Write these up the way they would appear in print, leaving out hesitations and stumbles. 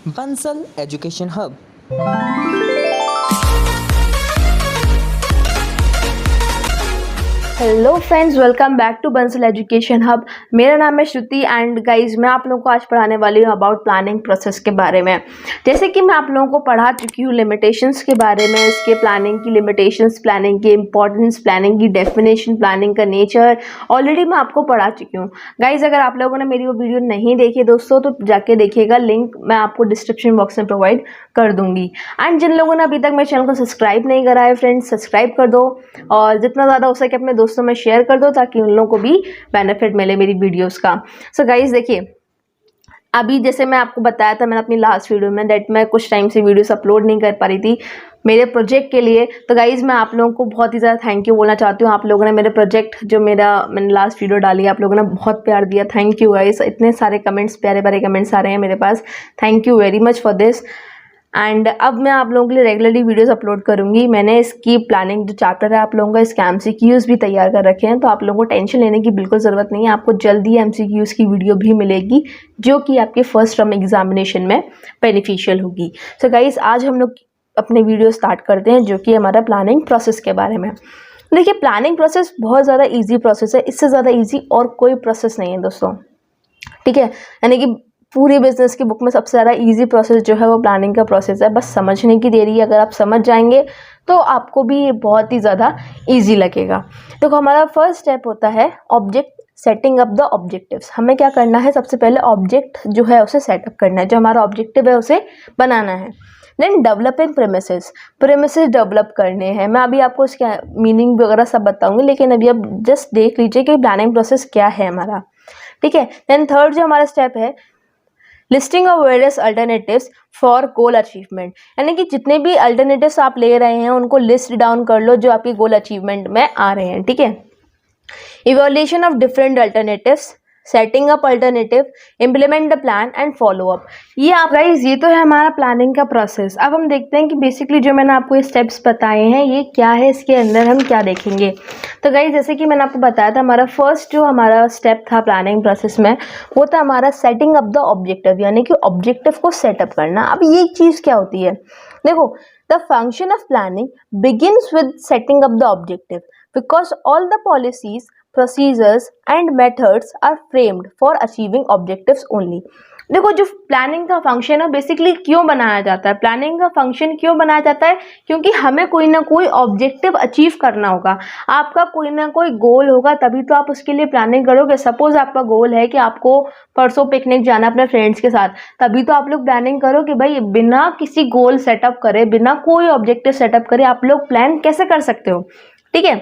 Bansal education hub. Hello friends, welcome back to Bansal education hub. मेरा नाम है श्रुति एंड गाइज मैं आप लोगों को आज पढ़ाने वाली हूँ अबाउट प्लानिंग प्रोसेस के बारे में। जैसे कि मैं आप लोगों को पढ़ा चुकी हूँ लिमिटेशंस के बारे में, इसके प्लानिंग की लिमिटेशंस, प्लानिंग की इंपॉर्टेंस, प्लानिंग की डेफिनेशन, प्लानिंग का नेचर ऑलरेडी मैं आपको पढ़ा चुकी हूँ। गाइज अगर आप लोगों ने मेरी वो वीडियो नहीं देखी दोस्तों तो जाके देखिएगा, लिंक मैं आपको डिस्क्रिप्शन बॉक्स में प्रोवाइड कर दूंगी। एंड जिन लोगों ने अभी तक मेरे चैनल को सब्सक्राइब नहीं करा है फ्रेंड्स, सब्सक्राइब कर दो और जितना ज़्यादा हो सके अपने दोस्तों में शेयर कर दो ताकि उन लोगों को भी बेनिफिट मिले मेरी वीडियोस का। सो गाइज देखिए, अभी जैसे मैं आपको बताया था मैंने अपनी लास्ट वीडियो में दैट मैं कुछ टाइम से वीडियोस अपलोड नहीं कर पा रही थी मेरे प्रोजेक्ट के लिए। तो गाइज मैं आप लोगों को बहुत ही ज़्यादा थैंक यू बोलना चाहती हूँ। आप लोगों ने मेरे प्रोजेक्ट जो मैंने लास्ट वीडियो डाली है, आप लोगों ने बहुत प्यार दिया। थैंक यू गाइज, इतने सारे कमेंट्स, प्यारे प्यारे कमेंट्स आ रहे हैं मेरे पास। Thank you very much for this. And अब मैं आप लोगों के लिए रेगुलरली वीडियोस अपलोड करूंगी। मैंने इसकी प्लानिंग जो चैप्टर है आप लोगों का, इसके MCQs भी तैयार कर रखे हैं, तो आप लोगों को टेंशन लेने की बिल्कुल ज़रूरत नहीं है। आपको जल्दी MCQs की वीडियो भी मिलेगी जो कि आपके फर्स्ट टर्म एग्जामिनेशन में बेनिफिशियल होगी। सो गाइस आज हम लोग अपने वीडियो स्टार्ट करते हैं जो कि हमारा प्लानिंग प्रोसेस के बारे में। देखिए प्लानिंग प्रोसेस बहुत ज़्यादा ईजी प्रोसेस है, इससे ज़्यादा ईजी और कोई प्रोसेस नहीं है दोस्तों, ठीक है। यानी कि पूरी बिजनेस की बुक में सबसे ज़्यादा इजी प्रोसेस जो है वो प्लानिंग का प्रोसेस है। बस समझने की देरी है, अगर आप समझ जाएंगे तो आपको भी ये बहुत ही ज़्यादा इजी लगेगा। देखो हमारा फर्स्ट स्टेप होता है object setting up the objectives. हमें क्या करना है, सबसे पहले ऑब्जेक्ट जो है उसे सेटअप करना है, जो हमारा ऑब्जेक्टिव है उसे बनाना है। देन डेवलपिंग प्रेमिसेस डेवलप करने हैं। मैं अभी आपको इसका मीनिंग वगैरह सब बताऊंगी, लेकिन अभी आप जस्ट देख लीजिए कि प्लानिंग प्रोसेस क्या है हमारा, ठीक है। देन थर्ड जो हमारा स्टेप है listing of various alternatives for goal achievement, यानी कि जितने भी अल्टरनेटिव्स आप ले रहे हैं उनको लिस्ट डाउन कर लो जो आपकी गोल अचीवमेंट में आ रहे हैं, ठीक है। Evaluation of different alternatives, setting up alternative, implement the plan and follow up. ये आप गाइज ये तो है हमारा प्लानिंग का प्रोसेस। अब हम देखते हैं कि बेसिकली जो मैंने आपको ये स्टेप्स बताए हैं ये क्या है, इसके अंदर हम क्या देखेंगे। तो गाइज जैसे कि मैंने आपको बताया था हमारा फर्स्ट जो हमारा स्टेप था प्लानिंग प्रोसेस में वो था हमारा सेटिंग अप द ऑब्जेक्टिव, यानी कि ऑब्जेक्टिव को सेटअप करना। अब ये चीज़ क्या होती है, देखो the function of planning begins with setting up the objective because all the policies procedures and methods are framed for achieving objectives only। देखो जो प्लानिंग का फंक्शन है बेसिकली क्यों बनाया जाता है, प्लानिंग का फंक्शन क्यों बनाया जाता है, क्योंकि हमें कोई ना कोई ऑब्जेक्टिव अचीव करना होगा, आपका कोई ना कोई गोल होगा, तभी तो आप उसके लिए प्लानिंग करोगे। सपोज आपका गोल है कि आपको परसों पिकनिक जाना अपने फ्रेंड्स के साथ, तभी तो आप लोग प्लानिंग करो कि भाई बिना किसी गोल सेटअप करे, बिना कोई ऑब्जेक्टिव सेटअप करे आप लोग प्लान कैसे कर सकते हो, ठीक है।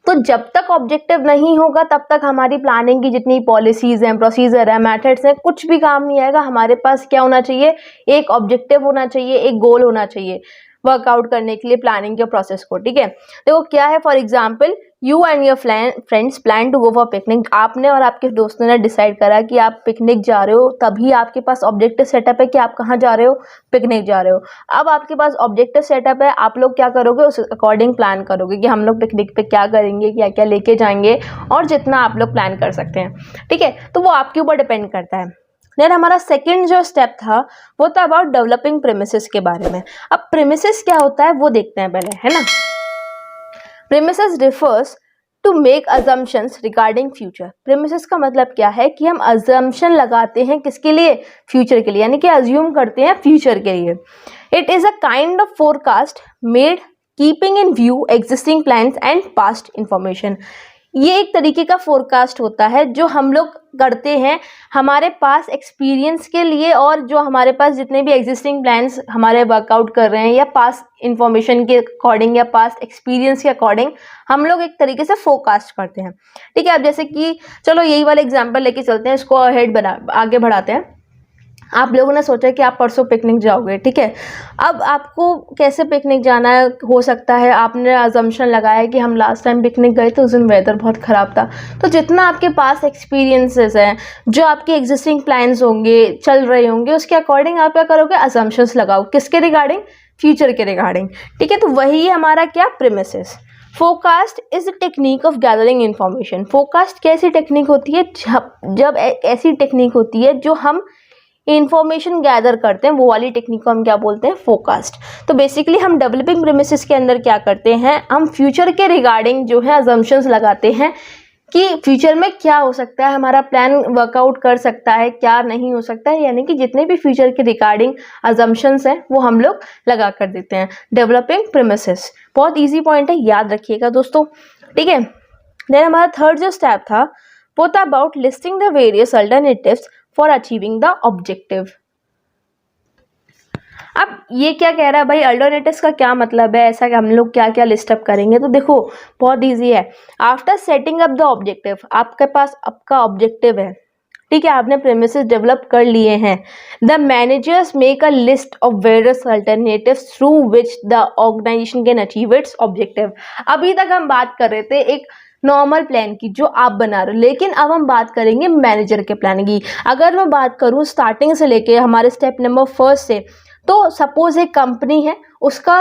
तो जब तक ऑब्जेक्टिव नहीं होगा तब तक हमारी प्लानिंग की जितनी पॉलिसीज हैं, प्रोसीजर है, मेथड्स हैं, कुछ भी काम नहीं आएगा। हमारे पास क्या होना चाहिए, एक ऑब्जेक्टिव होना चाहिए, एक गोल होना चाहिए वर्कआउट करने के लिए प्लानिंग के प्रोसेस को, ठीक है। देखो क्या है, for example you and your friends plan to go for picnic. आपने और आपके दोस्तों ने डिसाइड करा कि आप पिकनिक जा रहे हो, तभी आपके पास ऑब्जेक्टिव सेटअप है कि आप कहाँ जा रहे हो, पिकनिक जा रहे हो। अब आपके पास ऑब्जेक्टिव सेटअप है, आप लोग क्या करोगे, उस अकॉर्डिंग प्लान करोगे कि हम लोग पिकनिक पे क्या करेंगे, क्या क्या लेके जाएंगे, और जितना आप लोग प्लान कर सकते हैं, ठीक है। तो वो आपके ऊपर डिपेंड करता है। देन हमारा सेकंड जो स्टेप था वो था अबाउट डेवलपिंग प्रेमिसेस के बारे में। अब प्रेमिसेस क्या होता है वो देखते हैं पहले, है ना। Premises refers to make assumptions regarding future. Premises का मतलब क्या है कि हम अजम्पशन लगाते हैं किसके लिए, फ्यूचर के लिए, यानी कि अज्यूम करते हैं फ्यूचर के लिए। It is a kind of forecast made keeping in view existing plans and past information. ये एक तरीके का फोरकास्ट होता है जो हम लोग करते हैं हमारे पास एक्सपीरियंस के लिए, और जो हमारे पास जितने भी एग्जिस्टिंग प्लान्स हमारे वर्कआउट कर रहे हैं या पास्ट इंफॉर्मेशन के अकॉर्डिंग या पास्ट एक्सपीरियंस के अकॉर्डिंग हम लोग एक तरीके से फोरकास्ट करते हैं, ठीक है। अब जैसे कि चलो यही वाला एग्जाम्पल लेके चलते हैं, इसको आगे बढ़ाते हैं। आप लोगों ने सोचा कि आप परसों पिकनिक जाओगे, ठीक है। अब आपको कैसे पिकनिक जाना है, हो सकता है आपने अजम्पशन लगाया कि हम लास्ट टाइम पिकनिक गए तो उस दिन वेदर बहुत ख़राब था। तो जितना आपके पास एक्सपीरियंसेस हैं, जो आपके एग्जिस्टिंग प्लान्स होंगे, चल रहे होंगे, उसके अकॉर्डिंग आप क्या करोगे, अजम्पशंस लगाओ, किसके रिगार्डिंग, फ्यूचर के रिगार्डिंग, ठीक है। तो वही हमारा क्या, premises. Forecast is a technique of gathering information. Forecast कैसी टेक्निक होती है? जब ऐसी टेक्निक होती है जो हम इंफॉर्मेशन गैदर करते हैं, वो वाली टेक्निक को हम क्या बोलते हैं? फोरकास्ट। तो बेसिकली हम डेवलपिंग प्रीमिसेस के अंदर क्या करते हैं, हम फ्यूचर के रिगार्डिंग जो है अजम्पशंस लगाते हैं कि फ्यूचर में क्या हो सकता है, हमारा प्लान वर्कआउट कर सकता है, क्या नहीं हो सकता है, यानी कि जितने भी फ्यूचर के रिगार्डिंग अजम्पशंस हैं वो हम लोग लगा कर देते हैं। डेवलपिंग प्रीमिसेस बहुत इजी पॉइंट है, याद रखिएगा दोस्तों, ठीक है। देन हमारा थर्ड जो स्टेप था वो था about listing the various alternatives for achieving the objective. अब ये क्या कह रहा है भाई, अल्टरनेटिव्स का क्या मतलब है, ऐसा कि हम लोग क्या क्या लिस्ट अप करेंगे? तो देखो बहुत इजी है। After setting up the objective, आपके पास आपका ऑब्जेक्टिव है, ठीक है, आपने प्रेमिसेस डेवलप कर लिए हैं। The managers make a list of various alternatives through which the organisation can achieve its objective. अभी तक हम बात कर रहे थे एक नॉर्मल प्लान की जो आप बना रहे हो, लेकिन अब हम बात करेंगे मैनेजर के प्लान की। अगर मैं बात करूं स्टार्टिंग से लेके हमारे स्टेप नंबर फर्स्ट से, तो सपोज एक कंपनी है, उसका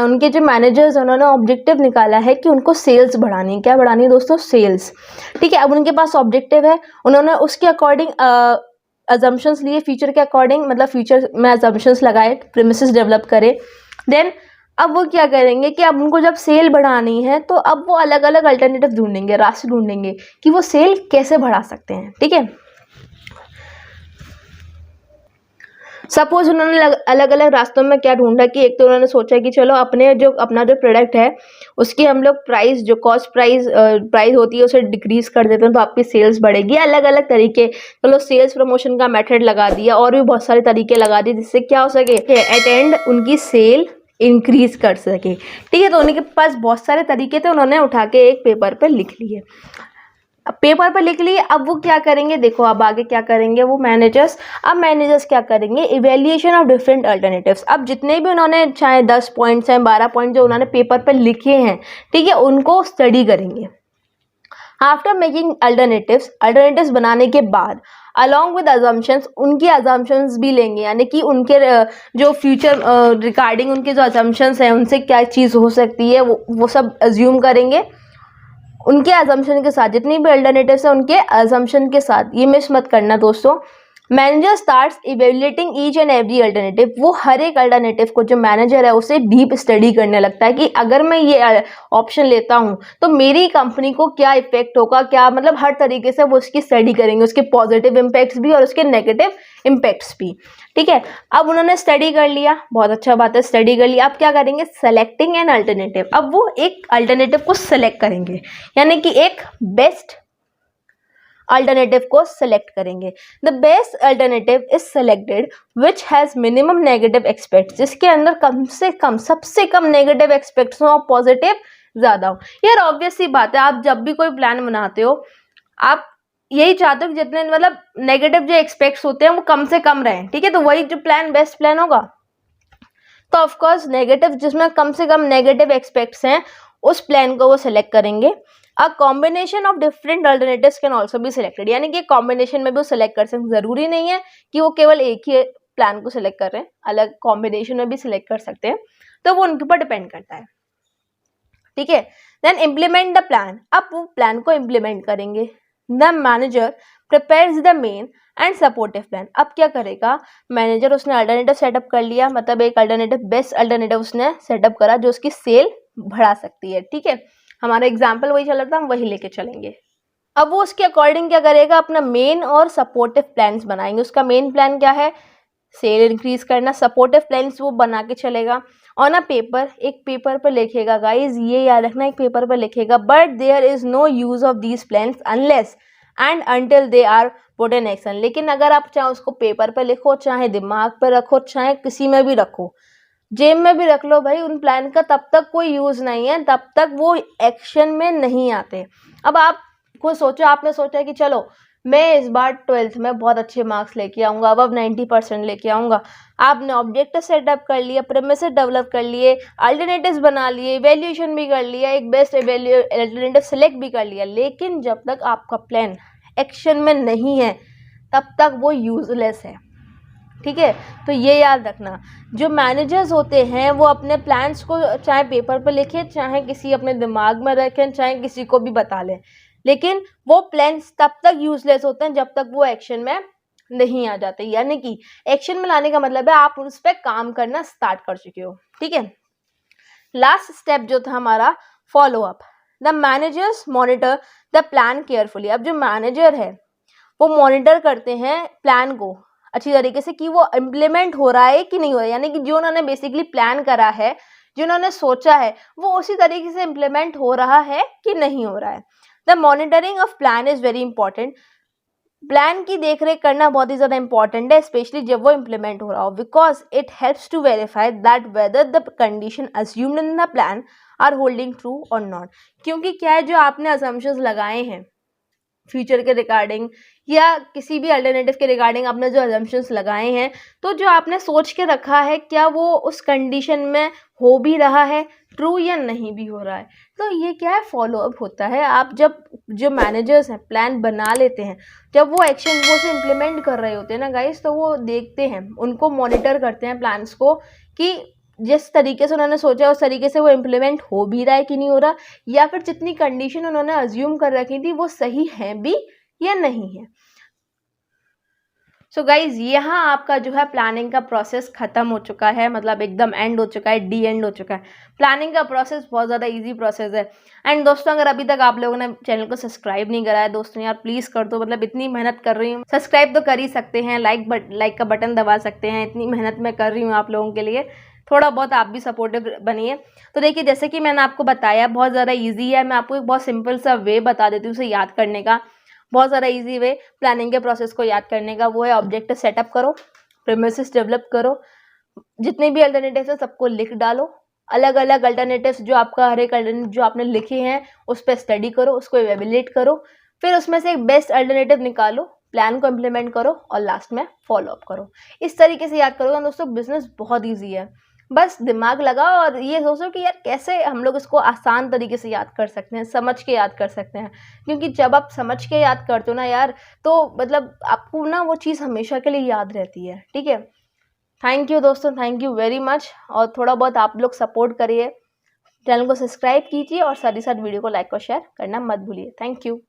उनके जो मैनेजर्स उन्होंने ऑब्जेक्टिव निकाला है कि उनको सेल्स बढ़ानी है। क्या बढ़ानी है दोस्तों? सेल्स, ठीक है। अब उनके पास ऑब्जेक्टिव है, उन्होंने उसके अकॉर्डिंग अजम्पशंस लिए, फ्यूचर के अकॉर्डिंग, मतलब फ्यूचर में अजम्पशंस लगाए, प्रीमिसेस डेवलप करे। देन अब वो क्या करेंगे कि अब उनको जब सेल बढ़ानी है तो अब वो अलग अलग अल्टरनेटिव ढूंढेंगे, रास्ते ढूंढेंगे कि वो सेल कैसे बढ़ा सकते हैं, ठीक है। सपोज उन्होंने अलग अलग रास्तों में क्या ढूंढा कि एक तो उन्होंने सोचा कि चलो अपना जो प्रोडक्ट है उसकी हम लोग प्राइस, जो कॉस्ट प्राइस होती है उसे डिक्रीज कर देते हैं तो आपकी सेल्स बढ़ेगी। अलग अलग तरीके, चलो सेल्स प्रमोशन का मेथड लगा दिया और भी बहुत सारे तरीके लगा दिए जिससे क्या हो सके, एट एंड उनकी सेल इंक्रीज कर सके, ठीक है। तो उनके पास बहुत सारे तरीके थे, उन्होंने उठा के एक पेपर पर लिख लिए। पेपर पर लिख लिए, अब वो क्या करेंगे, देखो अब आगे क्या करेंगे वो मैनेजर्स। अब मैनेजर्स क्या करेंगे, इवेल्युएशन ऑफ डिफरेंट अल्टरनेटिव्स। अब जितने भी उन्होंने चाहे 10 पॉइंट चाहे 12 पॉइंट जो उन्होंने पेपर पर लिखे हैं, ठीक है, उनको स्टडी करेंगे। आफ्टर मेकिंग अल्टरनेटिव्स बनाने के बाद अलॉन्ग विद अजम्पशंस, उनकी अजम्पशंस भी लेंगे, यानी कि उनके जो फ्यूचर रिगार्डिंग उनके जो अजम्पशंस हैं उनसे क्या चीज़ हो सकती है वो सब अज्यूम करेंगे। उनके अजम्पशन के साथ, जितनी भी अल्टरनेटिव्स है उनके अजम्पशन के साथ, ये मिस मत करना दोस्तों। Manager starts evaluating each and every alternative. वो हर एक अल्टरनेटिव को, जो मैनेजर है उसे डीप स्टडी करने लगता है कि अगर मैं ये ऑप्शन लेता हूँ तो मेरी कंपनी को क्या इफेक्ट होगा, क्या मतलब हर तरीके से वो उसकी स्टडी करेंगे, उसके पॉजिटिव इम्पैक्ट्स भी और उसके नेगेटिव इम्पैक्ट्स भी, ठीक है। अब उन्होंने स्टडी कर लिया, बहुत अच्छा बात है, स्टडी कर लिया। अब क्या करेंगे, सेलेक्टिंग एन अल्टरनेटिव। अब वो एक अल्टरनेटिव को सेलेक्ट करेंगे, यानी कि एक बेस्ट अल्टरनेटिव को सेलेक्ट करेंगे। The best alternative is selected which has minimum negative aspects, जिसके अंदर कम से कम, सबसे कम नेगेटिव एक्सपेक्ट्स हो और पॉजिटिव ज्यादा हो। यार ऑब्वियस सी बात है, आप जब भी कोई प्लान बनाते हो आप यही चाहते हो कि जितने मतलब नेगेटिव जो एक्सपेक्ट्स होते हैं वो कम से कम रहें, ठीक है। तो वही जो प्लान बेस्ट प्लान होगा। तो ऑफकोर्स नेगेटिव, जिसमें कम से कम नेगेटिव एक्सपेक्ट्स हैं, उस प्लान को वो सिलेक्ट करेंगे। A combination of different alternatives can also be selected, यानी कि कॉम्बिनेशन में भी वो सिलेक्ट कर सकते हैं। जरूरी नहीं है कि वो केवल एक ही प्लान को सिलेक्ट कर रहे हैं, अलग कॉम्बिनेशन में भी सिलेक्ट कर सकते हैं, तो वो उनके ऊपर डिपेंड करता है, ठीक है। Then implement the plan. अब वो प्लान को इम्प्लीमेंट करेंगे। The manager prepares the main and supportive plan. अब क्या करेगा मैनेजर, उसने अल्टरनेटिव सेटअप कर लिया, मतलब एक अल्टरनेटिव, बेस्ट अल्टरनेटिव उसने सेटअप करा जो उसकी सेल बढ़ा सकती है, ठीक है। हमारा एग्जाम्पल वही चल रहा था, हम वही लेके चलेंगे। अब वो उसके अकॉर्डिंग क्या करेगा, अपना मेन और सपोर्टिव प्लान्स बनाएंगे। उसका मेन प्लान क्या है, सेल इंक्रीज करना। सपोर्टिव प्लान्स वो बना के चलेगा ऑन अ पेपर, एक पेपर पर लिखेगा। गाइज ये याद रखना, एक पेपर पर लिखेगा। But there is no use of these plans unless and until they are put in action. लेकिन अगर आप चाहे उसको पेपर पर लिखो, चाहे दिमाग पर रखो, चाहे किसी में भी रखो, जेब में भी रख लो भाई, उन प्लान का तब तक कोई यूज नहीं है, तब तक वो एक्शन में नहीं आते। अब आप को सोचो, आपने सोचा कि चलो मैं इस बार 12th में बहुत अच्छे मार्क्स लेके आऊँगा, अब 90% लेके आऊँगा। आपने ऑब्जेक्टिव सेटअप कर लिया, प्रेमिसेस डेवलप कर लिए, अल्टरनेटिव्स बना लिए, इवैल्यूएशन भी कर लिया, एक बेस्ट अल्टरनेटिव सेलेक्ट भी कर लिया, लेकिन जब तक आपका प्लान एक्शन में नहीं है तब तक वो यूजलेस है, ठीक है। तो ये याद रखना, जो मैनेजर्स होते हैं वो अपने प्लान्स को चाहे पेपर पर लिखें, चाहे किसी अपने दिमाग में रखें, चाहे किसी को भी बता लें, लेकिन वो प्लान्स तब तक यूजलेस होते हैं जब तक वो एक्शन में नहीं आ जाते। यानी कि एक्शन में लाने का मतलब है आप उस पर काम करना स्टार्ट कर चुके हो। ठीक है। लास्ट स्टेप जो था हमारा, follow up. The managers monitor the plan carefully. अब जो मैनेजर है वो मॉनिटर करते हैं प्लान को अच्छी तरीके से कि वो इम्प्लीमेंट हो रहा है कि नहीं हो रहा है, यानी कि जो उन्होंने बेसिकली प्लान करा है, जो उन्होंने सोचा है, वो उसी तरीके से इम्प्लीमेंट हो रहा है कि नहीं हो रहा है। The monitoring of plan is very important. Plan की देख रेख करना बहुत ही ज़्यादा इंपॉर्टेंट है, स्पेशली जब वो इम्प्लीमेंट हो रहा हो, because it helps to verify that whether the condition assumed in the plan are holding true और नॉट। क्योंकि क्या है, जो आपने असम्पशंस लगाए हैं फ्यूचर के रिगार्डिंग या किसी भी अल्टरनेटिव के रिगार्डिंग, आपने जो असम्पशंस लगाए हैं, तो जो आपने सोच के रखा है क्या वो उस कंडीशन में हो भी रहा है ट्रू या नहीं भी हो रहा है। तो ये क्या है, फॉलो अप होता है। आप जब जो मैनेजर्स हैं प्लान बना लेते हैं, जब वो एक्शन वो से इम्प्लीमेंट कर रहे होते हैं ना गाइस, तो वो देखते हैं, उनको मॉनिटर करते हैं प्लान्स को कि जिस तरीके से उन्होंने सोचा उस तरीके से वो इम्प्लीमेंट हो भी रहा है कि नहीं हो रहा, या फिर जितनी कंडीशन उन्होंने अज्यूम कर रखी थी वो सही है भी या नहीं है। सो गाइज, यहाँ आपका जो है प्लानिंग का प्रोसेस खत्म हो चुका है, मतलब एकदम एंड हो चुका है, डी एंड हो चुका है। प्लानिंग का प्रोसेस बहुत ज़्यादा इजी प्रोसेस है। एंड दोस्तों, अगर अभी तक आप लोगों ने चैनल को सब्सक्राइब नहीं करा है दोस्तों, यार प्लीज़ कर दो। मतलब इतनी मेहनत कर रही हूँ, सब्सक्राइब तो कर ही सकते हैं, लाइक का बटन दबा सकते हैं। इतनी मेहनत मैं कर रही हूँ आप लोगों के लिए, थोड़ा बहुत आप भी सपोर्टिव बनिए। तो देखिए, जैसे कि मैंने आपको बताया, बहुत ज़्यादा ईजी है। मैं आपको एक बहुत सिंपल सा वे बता देती हूँ उसे याद करने का। बहुत ज़्यादा इजी वे प्लानिंग के प्रोसेस को याद करने का, वो है ऑब्जेक्टिव सेटअप करो, प्रीमिसेस डेवलप करो, जितने भी अल्टरनेटिव्स है सबको लिख डालो, अलग अलग अल्टरनेटिव्स जो आपका हर एक अल्टरनेटिव जो आपने लिखे हैं उस पर स्टडी करो, उसको एवेल्युएट करो, फिर उसमें से एक बेस्ट अल्टरनेटिव निकालो, प्लान को इम्प्लीमेंट करो और लास्ट में फॉलो अप करो। इस तरीके से याद करोगे दोस्तों, बिजनेस बहुत ईजी है। बस दिमाग लगाओ और ये सोचो कि यार कैसे हम लोग इसको आसान तरीके से याद कर सकते हैं, समझ के याद कर सकते हैं। क्योंकि जब आप समझ के याद करते हो ना यार, तो मतलब आपको ना वो चीज़ हमेशा के लिए याद रहती है। ठीक है। थैंक यू दोस्तों, थैंक यू वेरी मच। और थोड़ा बहुत आप लोग सपोर्ट करिए, चैनल को सब्सक्राइब कीजिए और साथ ही साथ वीडियो को लाइक और शेयर करना मत भूलिए। Thank you.